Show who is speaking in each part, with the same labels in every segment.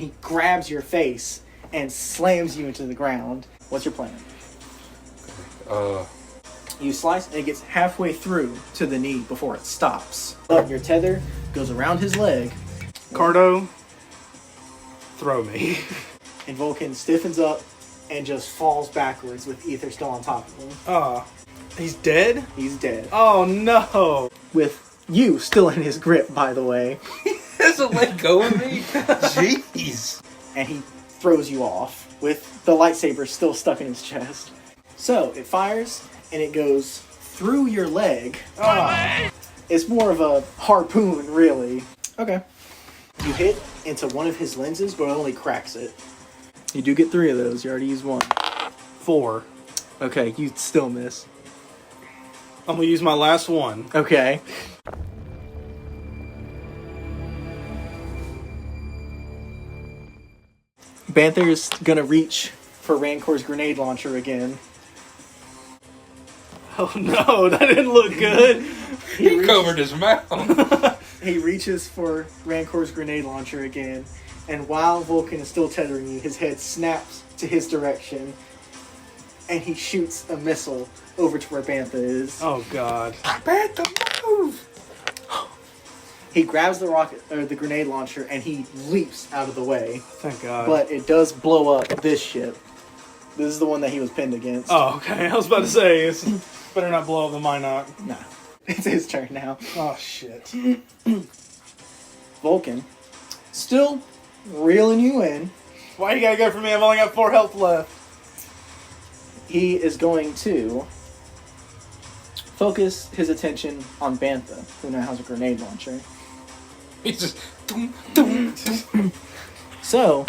Speaker 1: and he grabs your face and slams you into the ground. What's your plan? You slice, and it gets halfway through to the knee before it stops. Your tether goes around his leg.
Speaker 2: Cardo, throw me.
Speaker 1: And Vulcan stiffens up and just falls backwards with Ether still on top of him.
Speaker 2: He's dead?
Speaker 1: He's dead.
Speaker 2: Oh, no.
Speaker 1: With you still in his grip, by the way.
Speaker 3: He doesn't let go of me? Jeez.
Speaker 1: And he throws you off with the lightsaber still stuck in his chest. So, it fires, and it goes through your leg. It's more of a harpoon, really. Okay. You hit into one of his lenses, but it only cracks it. You do get 3 of those. You already used 1.
Speaker 2: 4.
Speaker 1: Okay, you still miss.
Speaker 2: I'm going to use my last one.
Speaker 1: Okay. Banther's gonna reach for Rancor's grenade launcher again.
Speaker 2: Oh no, that didn't look good.
Speaker 3: He covered his mouth.
Speaker 1: He reaches for Rancor's grenade launcher again, and while Vulcan is still tethering you, his head snaps to his direction, and he shoots a missile over to where Bantha is.
Speaker 2: Oh god.
Speaker 3: Bantha, move!
Speaker 1: He grabs the rocket or the grenade launcher and he leaps out of the way.
Speaker 2: Thank god.
Speaker 1: But it does blow up this ship. This is the one that he was pinned against.
Speaker 2: Oh, okay. I was about to say, it's better not blow up than mine not.
Speaker 1: Nah. It's his turn now.
Speaker 2: Oh, shit.
Speaker 1: Vulcan, still reeling you in.
Speaker 2: Why you gotta go for me? I've only got 4 health left.
Speaker 1: He is going to focus his attention on Bantha, who now has a grenade launcher.
Speaker 3: He's just... Doom, doom.
Speaker 1: So,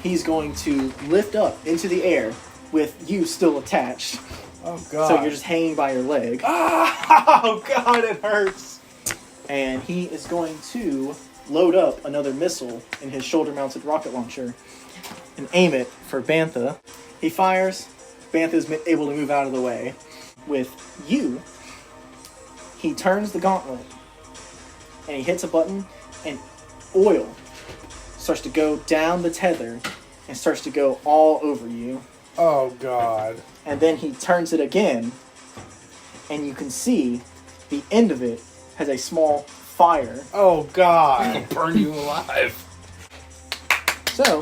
Speaker 1: he's going to lift up into the air with you still attached.
Speaker 2: Oh, God.
Speaker 1: So you're just hanging by your leg.
Speaker 2: Oh, God, it hurts.
Speaker 1: And he is going to load up another missile in his shoulder-mounted rocket launcher and aim it for Bantha. He fires. Bantha is able to move out of the way. With you, he turns the gauntlet and he hits a button and oil starts to go down the tether and starts to go all over you.
Speaker 2: Oh, God.
Speaker 1: And then he turns it again and you can see the end of it has a small fire.
Speaker 2: Oh, God.
Speaker 3: I'll burn you alive.
Speaker 1: So,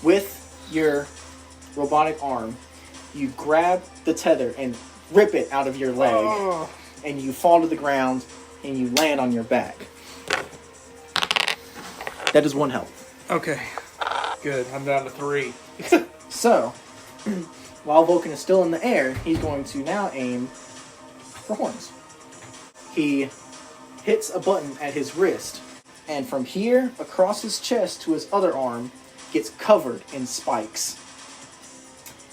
Speaker 1: with your robotic arm, you grab the tether and rip it out of your leg.
Speaker 2: Oh.
Speaker 1: And you fall to the ground and you land on your back. That is 1 health.
Speaker 2: Okay. Good. I'm down to 3.
Speaker 1: So, while Vulcan is still in the air, he's going to now aim for horns. He hits a button at his wrist, and from here across his chest to his other arm gets covered in spikes.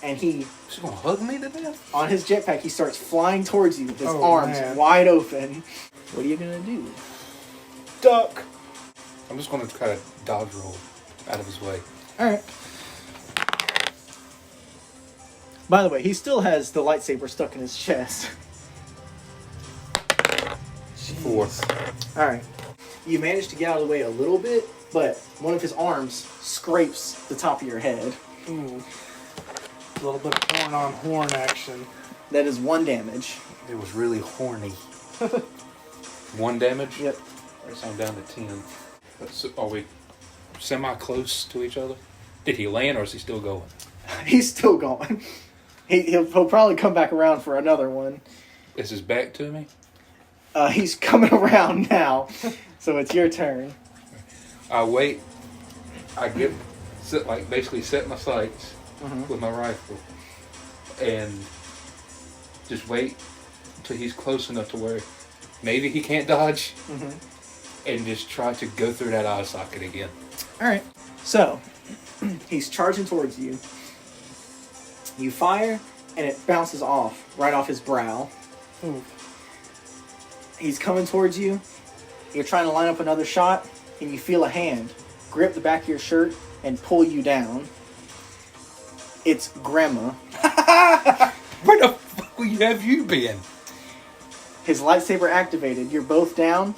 Speaker 1: And he...
Speaker 3: Is he gonna hug me to death?
Speaker 1: On his jetpack, he starts flying towards you with his
Speaker 2: Oh,
Speaker 1: arms
Speaker 2: man.
Speaker 1: wide open. What are you gonna do?
Speaker 2: Duck.
Speaker 3: I'm just gonna try to dodge roll out of his way.
Speaker 1: Alright. By the way, he still has the lightsaber stuck in his chest.
Speaker 3: 4.
Speaker 1: Alright. You manage to get out of the way a little bit, but one of his arms scrapes the top of your head.
Speaker 2: Ooh. A little bit of horn on horn action.
Speaker 1: That is 1 damage.
Speaker 3: It was really horny. 1 damage?
Speaker 1: Yep.
Speaker 3: Alright, so I'm down to 10. So are we semi-close to each other? Did he land or is he still going?
Speaker 1: He's still going. He'll probably come back around for another one.
Speaker 3: Is his back to me?
Speaker 1: He's coming around now, so it's your turn.
Speaker 3: I wait. I basically set my sights with my rifle and just wait until he's close enough to where maybe he can't dodge and just try to go through that eye socket again.
Speaker 1: Alright, so he's charging towards you. You fire, and it bounces off, right off his brow.
Speaker 2: Ooh.
Speaker 1: He's coming towards you. You're trying to line up another shot, and you feel a hand grip the back of your shirt and pull you down. It's Grandma.
Speaker 3: Where the fuck have you been?
Speaker 1: His lightsaber activated. You're both down,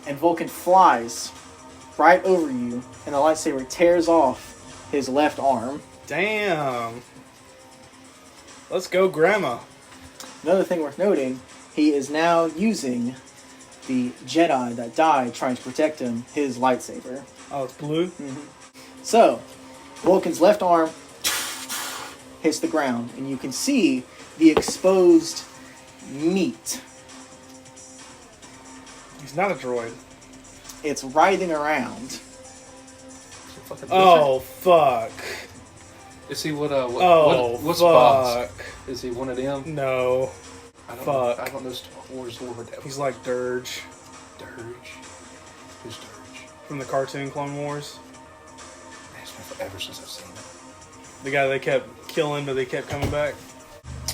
Speaker 1: and Vulcan flies right over you, and the lightsaber tears off his left arm.
Speaker 2: Damn. Let's go, Grandma.
Speaker 1: Another thing worth noting, he is now using the Jedi that died trying to protect him, his lightsaber.
Speaker 2: Oh, it's blue?
Speaker 1: Mm-hmm. So, Vulcan's left arm hits the ground, and you can see the exposed meat.
Speaker 2: He's not a droid.
Speaker 1: It's writhing around.
Speaker 2: Oh, fuck.
Speaker 3: Is he what
Speaker 2: Fuck.
Speaker 3: box? Is he one of them?
Speaker 2: No.
Speaker 3: I don't
Speaker 2: Fuck.
Speaker 3: Know, I don't know Star Wars lore.
Speaker 2: He's like Dirge.
Speaker 3: Dirge. Who's Dirge?
Speaker 2: From the cartoon Clone Wars.
Speaker 3: Man, it's been forever since I've seen it.
Speaker 2: The guy they kept killing, but they kept coming back.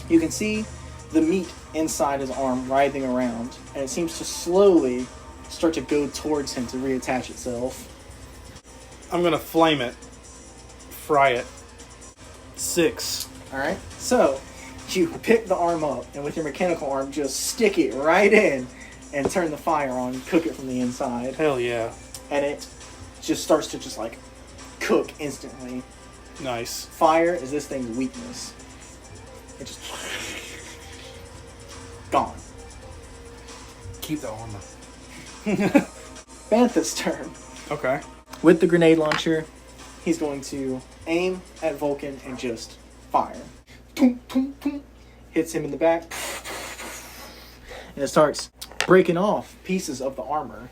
Speaker 1: You can see the meat inside his arm writhing around, and it seems to slowly start to go towards him to reattach itself.
Speaker 2: I'm gonna flame it. Fry it. 6.
Speaker 1: Alright, so you pick the arm up, and with your mechanical arm, just stick it right in and turn the fire on, cook it from the inside.
Speaker 2: Hell yeah.
Speaker 1: And it just starts to just like cook instantly.
Speaker 2: Nice.
Speaker 1: Fire is this thing's weakness. It just gone.
Speaker 3: Keep the armor.
Speaker 1: Bantha's turn.
Speaker 2: Okay.
Speaker 1: With the grenade launcher, he's going to aim at Vulcan and just fire. Toom, toom, toom. Hits him in the back. And it starts breaking off pieces of the armor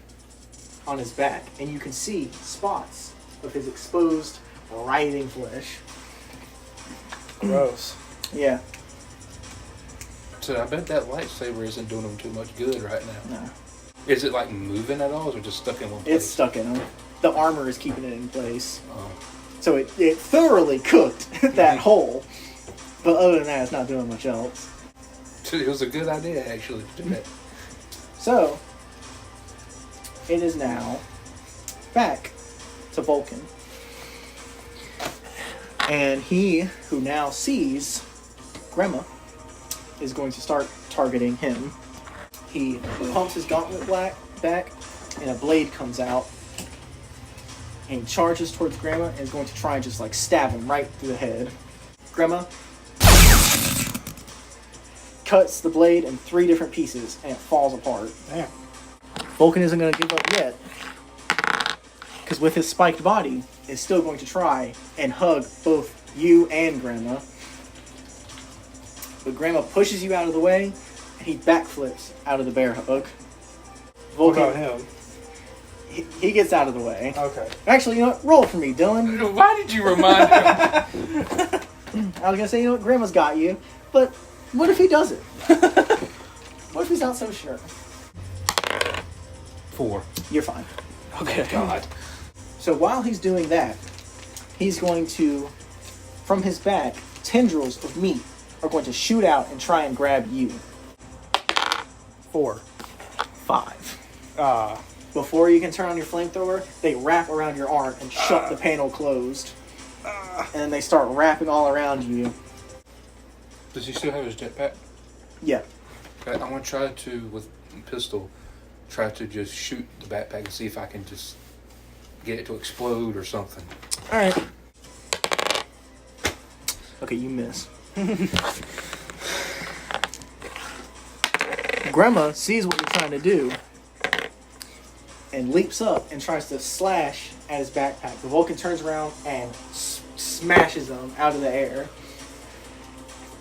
Speaker 1: on his back. And you can see spots of his exposed, writhing flesh.
Speaker 2: Gross.
Speaker 1: Yeah.
Speaker 3: So I bet that lightsaber isn't doing him too much good right now.
Speaker 1: No.
Speaker 3: Is it like moving at all, or is it just stuck in one place?
Speaker 1: It's stuck in him. The armor is keeping it in place.
Speaker 3: Oh.
Speaker 1: So it thoroughly cooked that hole. But other than that, it's not doing much else.
Speaker 3: It was a good idea, actually, to do that.
Speaker 1: So, it is now back to Vulcan. And he, who now sees Grandma, is going to start targeting him. He pumps his gauntlet back, and a blade comes out. And he charges towards Grandma and is going to try and just like stab him right through the head. Grandma cuts the blade in 3 different pieces and it falls apart.
Speaker 2: Damn.
Speaker 1: Vulcan isn't going to give up yet, because with his spiked body, is still going to try and hug both you and Grandma. But Grandma pushes you out of the way, and he backflips out of the bear hug.
Speaker 2: What
Speaker 1: Vulcan,
Speaker 2: about him?
Speaker 1: he gets out of the way.
Speaker 2: Okay.
Speaker 1: Actually, you know what? Roll for me, Dylan.
Speaker 3: Why did you remind me?
Speaker 1: I was going to say, you know what? Grandma's got you, but what if he doesn't? What if he's not so sure?
Speaker 3: 4.
Speaker 1: You're fine.
Speaker 2: Okay.
Speaker 3: God.
Speaker 1: So while he's doing that, he's going to, from his back, tendrils of meat are going to shoot out and try and grab you.
Speaker 2: 4.
Speaker 1: 5. Before you can turn on your flamethrower, they wrap around your arm and shut the panel closed. And then they start wrapping all around you.
Speaker 3: Does he still have his jetpack?
Speaker 1: Yeah.
Speaker 3: Okay, I want to try to, with a pistol, try to just shoot the backpack and see if I can just get it to explode or something.
Speaker 1: Alright. Okay, you miss. Grandma sees what you're trying to do and leaps up and tries to slash at his backpack. The Vulcan turns around and smashes him out of the air.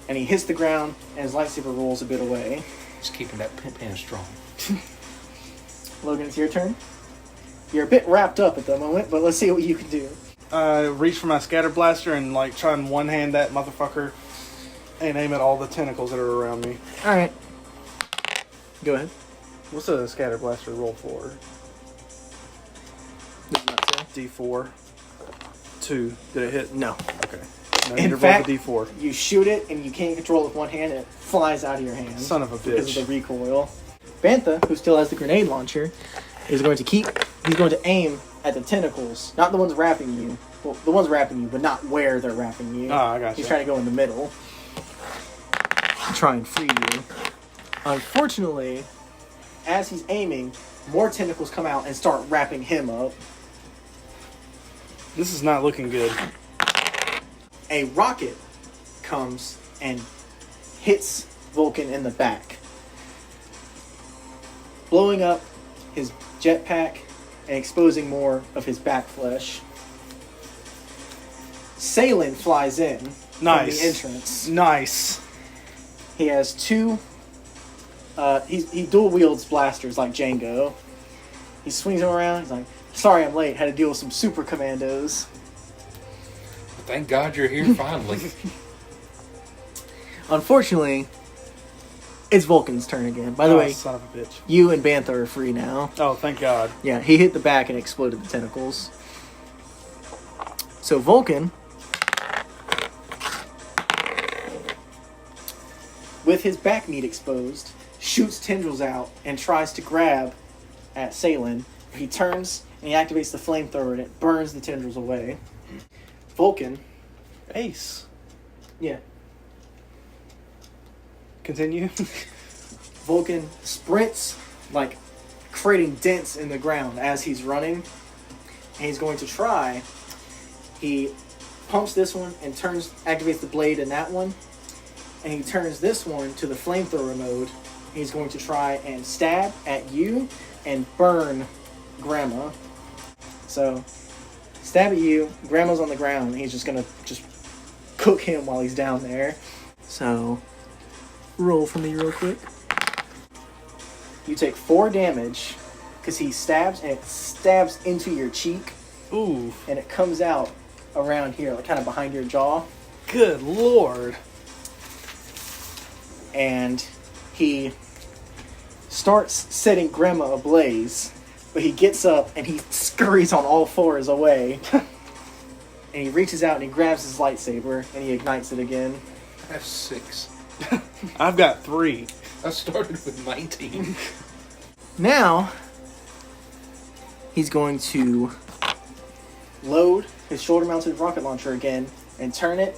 Speaker 1: And he hits the ground and his lightsaber rolls a bit away.
Speaker 3: Just keeping that pan strong.
Speaker 1: Logan, it's your turn. You're a bit wrapped up at the moment, but let's see what you can do.
Speaker 2: Reach for my scatter blaster and like try and one-hand that motherfucker and aim at all the tentacles that are around me.
Speaker 1: Alright. Go ahead.
Speaker 2: What's a scatter blaster roll for? D4. 2. Did it hit?
Speaker 1: No.
Speaker 2: Okay. Now I
Speaker 1: In
Speaker 2: need to
Speaker 1: fact,
Speaker 2: roll the D4.
Speaker 1: you shoot it and you can't control it with one hand and it flies out of your hand.
Speaker 2: Son of a
Speaker 1: Because
Speaker 2: bitch.
Speaker 1: of the recoil. Bantha, who still has the grenade launcher, is going to he's going to aim at the tentacles. Not the ones wrapping you. Well, the ones wrapping you, but not where they're wrapping you.
Speaker 2: Ah, I got
Speaker 1: He's
Speaker 2: you.
Speaker 1: trying to go in the middle. Try and free you. Unfortunately, as he's aiming, more tentacles come out and start wrapping him up.
Speaker 2: This is not looking good.
Speaker 1: A rocket comes and hits Vulcan in the back, blowing up his jetpack and exposing more of his back flesh. Salen flies in from the entrance.
Speaker 2: Nice.
Speaker 1: He has two. He dual wields blasters like Django. He swings them around. He's like, "Sorry, I'm late. Had to deal with some super commandos."
Speaker 3: Thank God you're here finally.
Speaker 1: Unfortunately, it's Vulcan's turn again. By the way,
Speaker 2: son of a bitch.
Speaker 1: you and Bantha are free now.
Speaker 2: Oh, thank God.
Speaker 1: Yeah, he hit the back and exploded the tentacles. So Vulcan, with his back meat exposed, shoots tendrils out and tries to grab at Salen. He turns and he activates the flamethrower and it burns the tendrils away. Vulcan.
Speaker 2: Ace.
Speaker 1: Yeah.
Speaker 2: Continue.
Speaker 1: Vulcan sprints, like creating dents in the ground as he's running. And he's going to try. He pumps this one and activates the blade in that one. And he turns this one to the flamethrower mode. He's going to try and stab at you and burn Grandma. So, stab at you, Grandma's on the ground, and he's just going to cook him while he's down there. So, roll for me real quick. You take 4 damage, because he stabs, and it stabs into your cheek.
Speaker 2: Ooh.
Speaker 1: And it comes out around here, like kind of behind your jaw.
Speaker 2: Good Lord.
Speaker 1: And he starts setting Grandma ablaze, but he gets up and he scurries on all 4s away. And he reaches out and he grabs his lightsaber and he ignites it again.
Speaker 3: I have 6.
Speaker 2: I've got 3.
Speaker 3: I started with 19.
Speaker 1: Now, he's going to load his shoulder-mounted rocket launcher again and turn it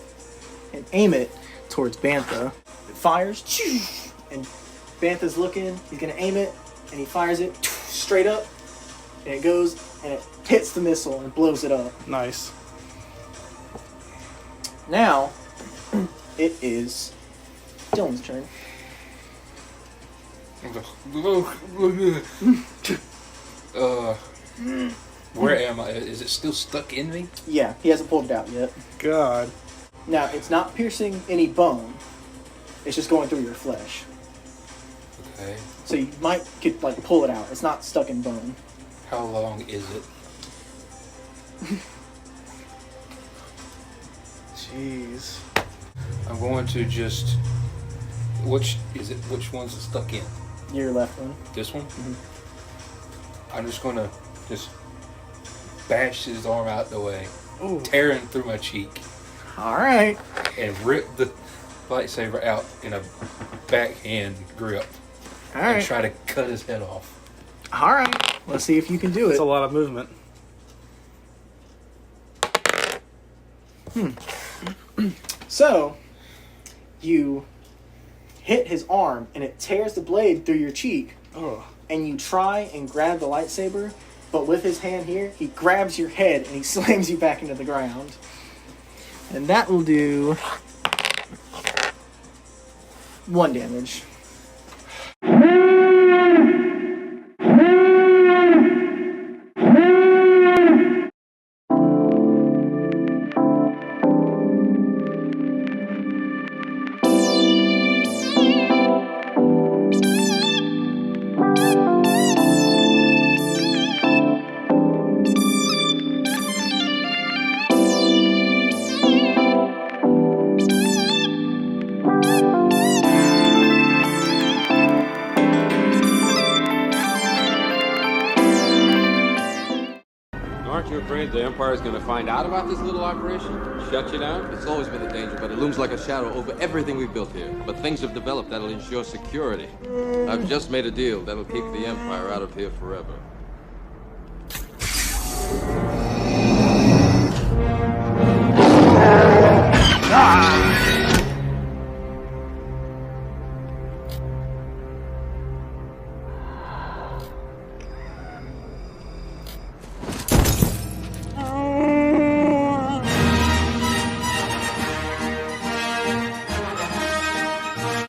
Speaker 1: and aim it towards Bantha. It fires, and Bantha's looking. He's going to aim it, and he fires it straight up, and it goes, and it hits the missile and blows it up.
Speaker 2: Nice.
Speaker 1: Now, it is Dylan's turn.
Speaker 3: Where am I? Is it still stuck in me?
Speaker 1: Yeah, he hasn't pulled it out yet.
Speaker 2: God.
Speaker 1: Now, it's not piercing any bone. It's just going through your flesh.
Speaker 3: Okay.
Speaker 1: So you could pull it out. It's not stuck in bone.
Speaker 3: How long is it?
Speaker 2: Jeez.
Speaker 3: I'm going to just... Which one's it stuck in?
Speaker 1: Your left one.
Speaker 3: This one?
Speaker 1: Mm-hmm.
Speaker 3: I'm just going to just bash his arm out the way.
Speaker 2: Ooh.
Speaker 3: Tearing through my cheek.
Speaker 1: Alright.
Speaker 3: And rip the lightsaber out in a backhand grip. And
Speaker 1: Alright.
Speaker 3: try to cut his head off.
Speaker 1: Alright. Let's see if you can do
Speaker 2: That's
Speaker 1: it.
Speaker 2: a lot of movement.
Speaker 1: So, you hit his arm and it tears the blade through your cheek.
Speaker 2: Oh.
Speaker 1: And you try and grab the lightsaber, but with his hand here, he grabs your head and he slams you back into the ground. And that will do 1 damage.
Speaker 4: Aren't you afraid the Empire's gonna find out about this little operation? Shut you down?
Speaker 5: It's always been a danger, but it looms like a shadow over everything we've built here.
Speaker 4: But things have developed that'll ensure security. I've just made a deal that'll keep the Empire out of here forever.